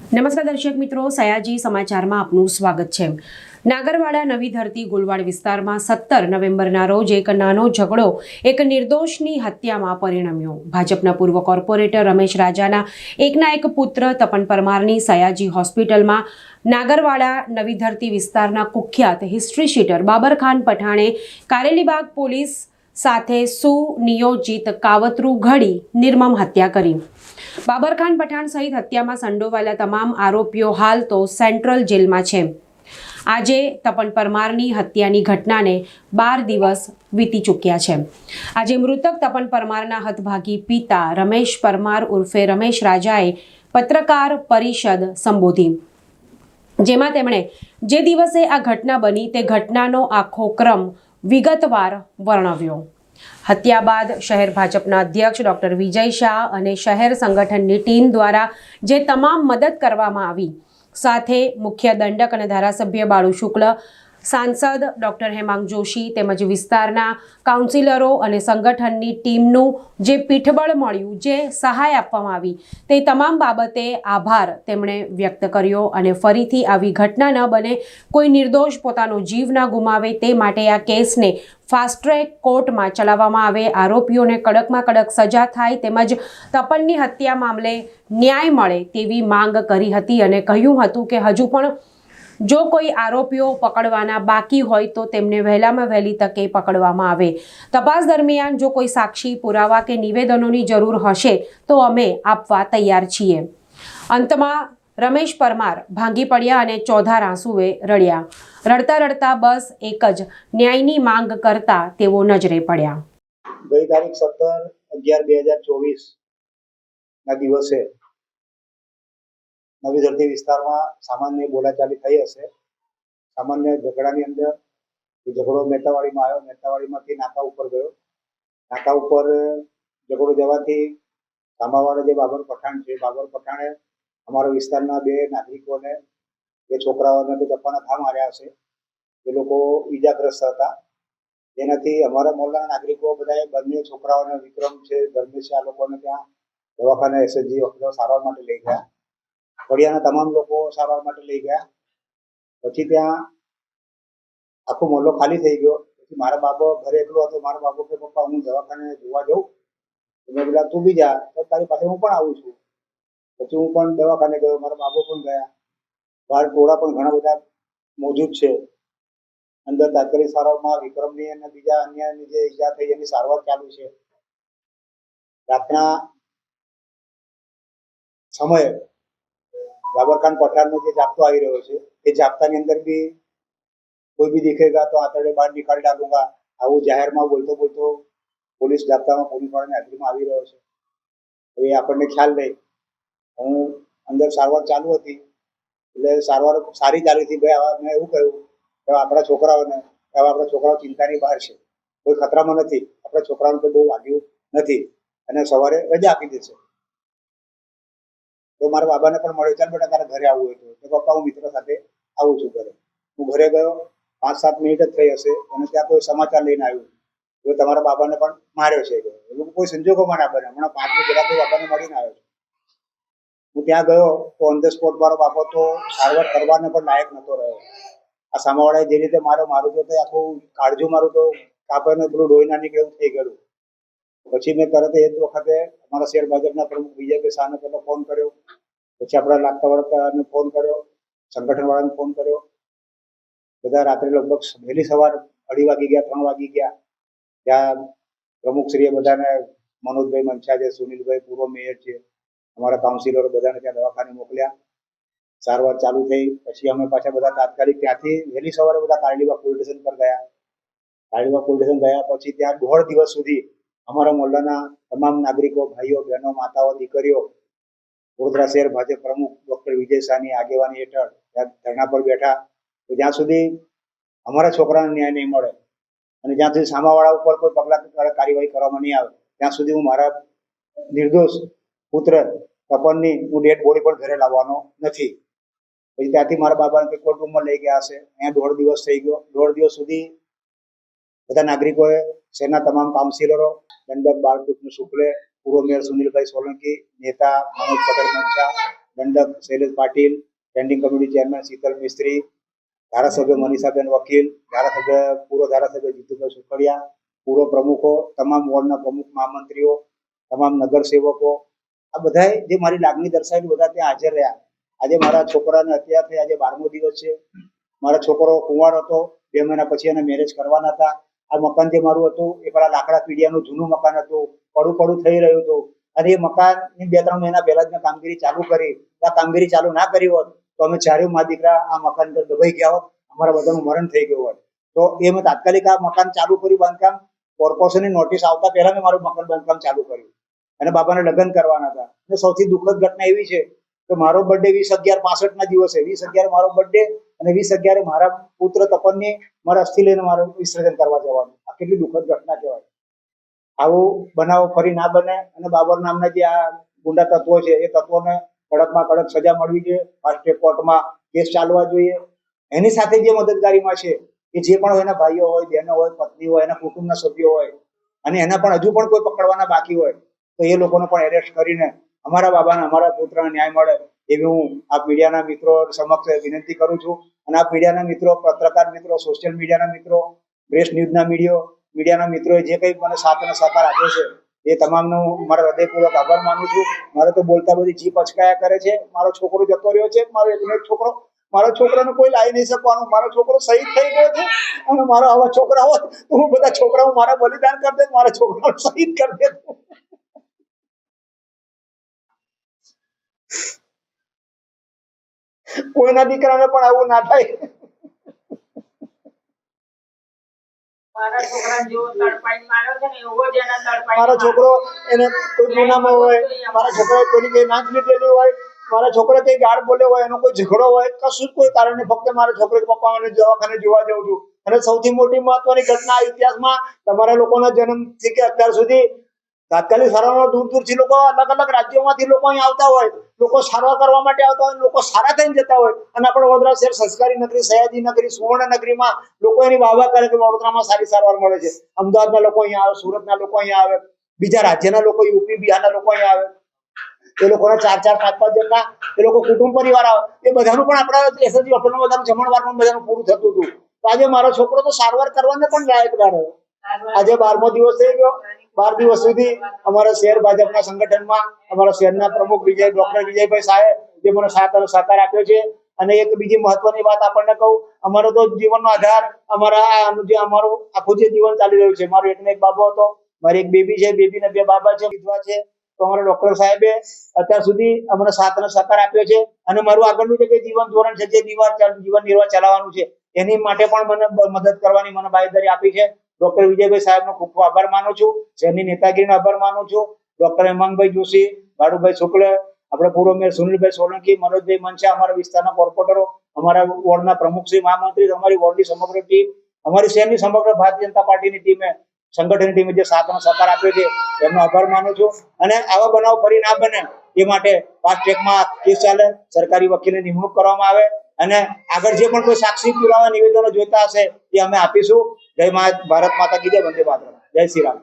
નમસ્કાર દર્શક મિત્રો, સયાજી સમાચારમાં આપનું સ્વાગત છે। નાગરવાડા નવી ધરતી ગોલવાડ વિસ્તારમાં 17 નવેમ્બરના રોજ એક નાનો ઝઘડો એક નિર્દોષની હત્યામાં પરિણમ્યો। ભાજપના પૂર્વ કોર્પોરેટર રમેશ રાજાના એકના એક પુત્ર તપન પરમારની સયાજી હોસ્પિટલમાં નાગરવાડા નવી ધરતી વિસ્તારના કુખ્યાત હિસ્ટ્રી શીટર બાબરખાન પઠાણે કારેલીબાગ પોલીસ સાથે સુનિયોજિત કાવતરું ઘડી નિર્મમ હત્યા કરી। બાબરખાન પઠાણ સહિત હત્યામાં સંડોવાયેલા તમામ આરોપીઓ હાલ તો સેન્ટ્રલ જેલમાં છે। આજે તપન પરમારની હત્યાની ઘટનાને 12 દિવસ વીતી ચૂક્યા છે। આજે મૃતક તપન પરમારના હતભાગી પિતા રમેશ પરમાર ઉર્ફે રમેશ રાજાએ પત્રકાર પરિષદ સંબોધી, જેમાં તેમણે જે દિવસે આ ઘટના બની તે ઘટનાનો આખો ક્રમ વિગતવાર વર્ણવ્યો। હત્યા બાદ શહેર ભાજપના અધ્યક્ષ ડોક્ટર વિજય શાહ અને શહેર સંગઠનની ટીમ દ્વારા જે તમામ મદદ કરવામાં આવી, સાથે મુખ્ય દંડક અને ધારાસભ્ય બાળુ શુક્લ, સાંસદ ડોક્ટર હેમાંગ જોશી તેમજ વિસ્તારના કાઉન્સિલરો અને સંગઠનની ટીમનું જે પીઠબળ મળ્યું, જે સહાય આપવામાં આવી, તે તમામ બાબતે આભાર તેમણે વ્યક્ત કર્યો અને ફરીથી આવી ઘટના ન બને, કોઈ નિર્દોષ પોતાનો જીવ ન ગુમાવે તે માટે આ કેસને ફાસ્ટ ટ્રેક કોર્ટમાં ચલાવવામાં આવે, આરોપીઓને કડકમાં કડક સજા થાય તેમજ તપનની હત્યા મામલે ન્યાય મળે તેવી માંગ કરી હતી અને કહ્યું હતું કે હજુ પણ જો કોઈ આરોપીઓ પકડવાના બાકી હોય તો તેમને વહેલામાં વહેલી તકે પકડવામાં આવે। તપાસ દરમિયાન જો કોઈ સાક્ષી, પુરાવા કે નિવેદનોની જરૂર હશે તો અમે આપવા તૈયાર છીએ। અંતમાં રમેશ પરમાર ભાંગી પડ્યા અને ચોધાર આંસુએ રડ્યા। રડતા રડતા બસ એક જ ન્યાયની માંગ કરતા તેઓ નજરે પડ્યા। ગઈ તારીખ 17/11/2024 ના દિવસે નવી ધરતી વિસ્તારમાં સામાન્ય બોલાચાલી થઈ હશે। સામાન્ય ઝઘડાની અંદર ઝઘડો મહેતાવાડીમાં આવ્યો, મહેતાવાડીમાંથી નાકા ઉપર ગયો, નાકા ઉપર ઝઘડો જવાથી સામાવાળા જે બાબર પઠાણ છે, બાબર પઠાણે અમારા વિસ્તારના બે નાગરિકોને, બે છોકરાઓને ચપ્પાના ઘા માર્યા છે। એ લોકો ઈજાગ્રસ્ત હતા, જેનાથી અમારા મોહલ્લાના નાગરિકો બધાએ બંને છોકરાઓને, વિક્રમ છે, ધર્મેશ છે, આ લોકોને ત્યાં દવાખાને એસએચજી હોસ્પિટલ સારવાર માટે લઈ ગયા। ફળિયાના તમામ લોકો સારવાર માટે લઈ ગયા। પછી ત્યાં આખો મોહલ્લો ખાલી થઈ ગયો। પછી મારા બાબો ઘરે એકલો હતો, મારા બાબો કે પપ્પા હું દવાખાને જોવા જાઉં, મેં બોલા તું બી જા, તો તારી પાસે હું પણ આવું છું। પછી હું પણ દવાખાને ગયો, મારા બાબો પણ ગયા, બહાર ટોળા પણ ઘણા બધા મોજૂદ છે। અંદર તાત્કાલિક સારવારમાં વિક્રમની અને બીજા અન્યની જે ઈજા થઈ એની સારવાર ચાલુ છે। રાતના સમયે બાબરખાન પઠાણનો જે જાપ્તો આવી રહ્યો છે, એ જાપ્તાની અંદર બી કોઈ भी दिखेगा तो आतड़े बाहर निकाल डालूंगा, આવું જાહેરમાં બોલતો બોલતો પોલીસ જાપ્તામાં પોલીસ વાળાની હાજરીમાં આવી રહ્યો છે। હવે આપણને ખ્યાલ નહીં, હું અંદર સારવાર ચાલુ હતી એટલે સારવાર સારી ચાલી હતી ભાઈ। મેં એવું કહ્યું કે આપણા છોકરાઓને, આપણા છોકરાઓ ચિંતાની બહાર છે, કોઈ ખતરામાં નથી, આપણા છોકરાઓને તો બહુ વાગ્યું નથી અને સવારે રજા આપી દેશે। તો મારા બાબાને પણ મળ્યો, ચાલ બેટા તારે ઘરે આવવું હોય તો પપ્પા હું મિત્ર સાથે આવું છું ઘરે। હું ઘરે ગયો, 5-7 મિનિટ જ થઈ હશે અને ત્યાં કોઈ સમાચાર લઈને આવ્યું કે તમારા બાબાને પણ માર્યો છે। એવું કોઈ સંજોગોમાં ના બને, હમણાં 5 મિનિટ પહેલા તો બાબાને મળીને આવ્યો છું। હું ત્યાં ગયો તો ઓન ધ સ્પોટ મારો બાબો તો સારવાર કરવાને પણ લાયક નહોતો રહ્યો। આ સામાવાળાએ જે રીતે મારું તો આખું કાળજું મારું તો કાપેને પેલું લોહી ના નીકળે એવું થઈ ગયું। પછી મેં તરત એ જ વખતે અમારા શહેર ભાજપના પ્રમુખ વિજયભાઈ શાહને પહેલો ફોન કર્યો, પછી આપણા લાગતા વળગતાને ફોન કર્યો, સંગઠન વાળાને ફોન કર્યો। બધા રાત્રે લગભગ વહેલી સવાર 2:30 વાગી ગયા, 3 વાગી ગયા। ત્યાં પ્રમુખશ્રીએ બધાને, મનોજભાઈ મંછા છે, સુનિલભાઈ પૂર્વ મેયર છે, અમારા કાઉન્સિલરો બધાને ત્યાં દવાખાને મોકલ્યા। સારવાર ચાલુ થઈ પછી અમે પાછા બધા તાત્કાલિક ત્યાંથી વહેલી સવારે બધા કારેલીબાગ પોલીસ સ્ટેશન પર ગયા। કારેલીબાગ પોલીસ સ્ટેશન ગયા પછી ત્યાં 1.5 દિવસ સુધી અમારા મોહલ્લાના તમામ નાગરિકો, ભાઈઓ, બહેનો, માતાઓ, દીકરીઓ વડોદરા શહેર ભાજપ પ્રમુખ ડોક્ટર વિજય શાહની આગેવાની હેઠળ ત્યાં ધરણા પર બેઠા। જ્યાં સુધી અમારા છોકરાને ન્યાય નહીં મળે અને જ્યાં સુધી સામાવાળા ઉપર કોઈ પગલાં કાર્યવાહી કરવામાં નહીં આવે ત્યાં સુધી હું મારા નિર્દોષ પુત્ર તપનની હું ડેડ બોડી પણ ઘરે લાવવાનો નથી। પછી ત્યાંથી મારા બાબાને કોર્ટ રૂમમાં લઈ ગયા હશે, અહીંયા 1.5 દિવસ થઈ ગયો। 1.5 દિવસ સુધી બધા નાગરિકોએ, શહેરના તમામ કાઉન્સિલરો, દંડક બાળકૃષ્ણ શુક્લે, પૂર્વ મેયર સુનિલભાઈ સોલંકી, નેતા મનોજ પટેલ મંછા, દંડક Shailesh Patil, standing committee chairman Sheetal Mistry, ધારાસભ્ય મનીષાબેન વકીલ, પૂર્વ ધારાસભ્ય જીતુભાઈ સુખડિયા, પૂર્વ પ્રમુખો, તમામ વોર્ડના પ્રમુખ મહામંત્રીઓ, તમામ નગરસેવકો, આ બધાએ જે મારી લાગણી દર્શાવી બધા ત્યાં હાજર રહ્યા. આજે મારા છોકરાને હત્યા થઈ, આજે 12મો દિવસ છે. મારો છોકરો કુંવાર હતો, 2 મહિના પછી એને મેરેજ કરવાના હતા. આ મકાન જે મારું હતું એ પેલા લાકડા પીડિયાનું જૂનું મકાન હતું, પડું થઈ રહ્યું હતું. અને એ મકાનની 2-3 મહિના પહેલા જ મેં કામગીરી ચાલુ કરી. આ કામગીરી ચાલુ ના કરી હોત તો અમે ચારેય મા દીકરા આ મકાન અંદર દબાઈ ગયા હોત, અમારા બધાનું મરણ થઈ ગયું હોત. તો એ મેં તાત્કાલિક આ મકાન ચાલુ કર્યું બાંધકામ. કોર્પોરેશનની નોટિસ આવતા પહેલા મેં મારું મકાન બાંધકામ ચાલુ કર્યું અને બાબાને લગ્ન કરવાના હતા. અને સૌથી દુઃખદ ઘટના એવી છે કે મારો બર્થડે 20/11/65 ના દિવસે, 20/11 મારો બર્થડે અને 20/11 મારા પુત્ર તપનની મારા અસ્થિ લઈને મારું વિસર્જન કરવા જવાનું. આ કેટલી દુઃખદ ઘટના કહેવાય. આવો બનાવ ફરી ના બને અને બાબર નામના જે આ ગુંડા તત્વો છે એ તત્વોને કડકમાં કડક સજા મળવી જોઈએ. ફાસ્ટ ટ્રેક કોર્ટમાં કેસ ચાલવા જોઈએ. એની સાથે જે મદદગારીમાં છે કે જે પણ એના ભાઈઓ હોય, બહેનો હોય, પત્ની હોય, એના કુટુંબના સભ્યો હોય અને એના પણ હજુ પણ કોઈ પકડવાના બાકી હોય તો એ લોકોને પણ એરેસ્ટ કરીને અમારા બાબાને, અમારા પુત્રને ન્યાય મળે એવી હું આ મીડિયાના મિત્રો સમક્ષ વિનંતી કરું છું. અને આ મીડિયાના મિત્રો, પત્રકાર મિત્રો, સોશિયલ મીડિયાના મિત્રો, પ્રેસ ન્યૂઝના મીડિયાના મિત્રોએ જે કંઈ મને સાથ અને સહકાર આપ્યો છે એ તમામનો મારા હૃદયપૂર્વક આભાર માનું છું. મારે તો બોલતા બધી જીભ અચકાયા કરે છે. મારો છોકરો જતો રહ્યો છે, મારો એકનો એક છોકરો, મારા છોકરાને કોઈ લાવી નહીં શકવાનું. મારો છોકરો શહીદ થઈ ગયો છે અને મારો આવા છોકરા હોત તો હું બધા છોકરાઓ મારા બલિદાન કરી દે, મારા છોકરાઓ શહીદ કરી દે. કોઈના દીકરાને પણ આવું ના થાય. મારો છોકરો એને કોઈ ગુનામાં હોય, મારા છોકરાએ કોઈની કઈ નાચ લીધેલી હોય, મારા છોકરો કઈ ગાળ બોલ્યો હોય, એનો કોઈ ઝઘડો હોય, કશું કોઈ કારણે ફક્ત મારા છોકરો પપ્પા મને દવાખાને જોવા જાઉં છું. અને સૌથી મોટી મહત્વની ઘટના ઇતિહાસમાં તમારા લોકોના જન્મથી કે અત્યાર સુધી તાત્કાલિક સારવાર દૂરથી લોકો, અલગ અલગ રાજ્યોમાંથી લોકો અહીં આવતા હોય, લોકો સારવાર કરવા માટે આવતા હોય, લોકો સારા થઈને જતા હોય. અને આપણે વડોદરા શહેર સંસ્કારી નગરી, સયાજી નગરી, સુવર્ણ નગરીમાં લોકો એની વાહવા કરે કે વડોદરામાં સારી સારવાર મળે છે. અમદાવાદના લોકો અહીંયા આવે, સુરતના લોકો અહીંયા આવે, બીજા રાજ્યના લોકો, યુપી બિહારના લોકો અહીંયા આવે. એ લોકોના 4-4, 5-5 જણના એ લોકો કુટુંબ પરિવાર આવે. એ બધાનું પણ આપણા એસએસજી હોટલમાં બધાનું જમણવાર પણ બધાનું પૂરું થતું હતું. તો આજે મારો છોકરો તો સારવાર કરવાને પણ લાયક ના રહ્યો. આજે 12મો દિવસ થઈ ગયો. 12 દિવસ સુધી અમારા શહેર ભાજપના સંગઠનમાં અમારા શહેરના પ્રમુખ ડોક્ટર વિજયભાઈ સાહેબ જે મને સાથ અને સહકાર આપ્યો છે. અને એક બીજી મહત્વની વાત આપણને કહું, અમારો તો જીવનનો આધાર અમારું આખું જે જીવન ચાલી રહ્યું છે. મારો એકનો એક બાબો હતો, મારી એક બેબી છે, બેબીને 2 બાબા છે, વિધવા છે. તો અમારા ડોક્ટર સાહેબે અત્યાર સુધી અમને સાથ અને સહકાર આપ્યો છે. અને મારું આગળનું જે જીવન ધોરણ છે, જે જીવન નિર્વાહ ચલાવવાનું છે, એની માટે પણ મને મદદ કરવાની મને બાંયધરી આપી છે. ડોક્ટર વિજયભાઈ સાહેબનો ખૂબ ખૂબ આભાર માનું છું. શહેરની નેતાગીરીનો આભાર માનું છું. ડોક્ટર હેમાંગભાઈ જોશી, ભાડુભાઈ શુક્લ, આપણે પૂર્વ મેયર સુનિલભાઈ સોલંકી, મનોજભાઈ મંચા, અમારા વિસ્તારના કોર્પોરેટરો, અમારા વોર્ડના પ્રમુખશ્રી, મહામંત્રી, અમારી વોર્ડની સમગ્ર ટીમ, અમારી શહેરની સમગ્ર ભારતીય જનતા પાર્ટીની ટીમે, સંગઠનની ટીમે જે સાથ અને સહકાર આપ્યો છે એમનો આભાર માનું છું. અને આવા બનાવ ફરી ના બને એ માટે ફાસ્ટ ટ્રેકમાં કેસ ચાલે, સરકારી વકીલની નિમણૂક કરવામાં આવે અને આગળ જે પણ કોઈ સાક્ષી પુરાવા નિવેદનો જોઈતા હશે એ અમે આપીશું. જય ભારત માતા કી જય, વંદે માતરમ, જય શ્રી રામ.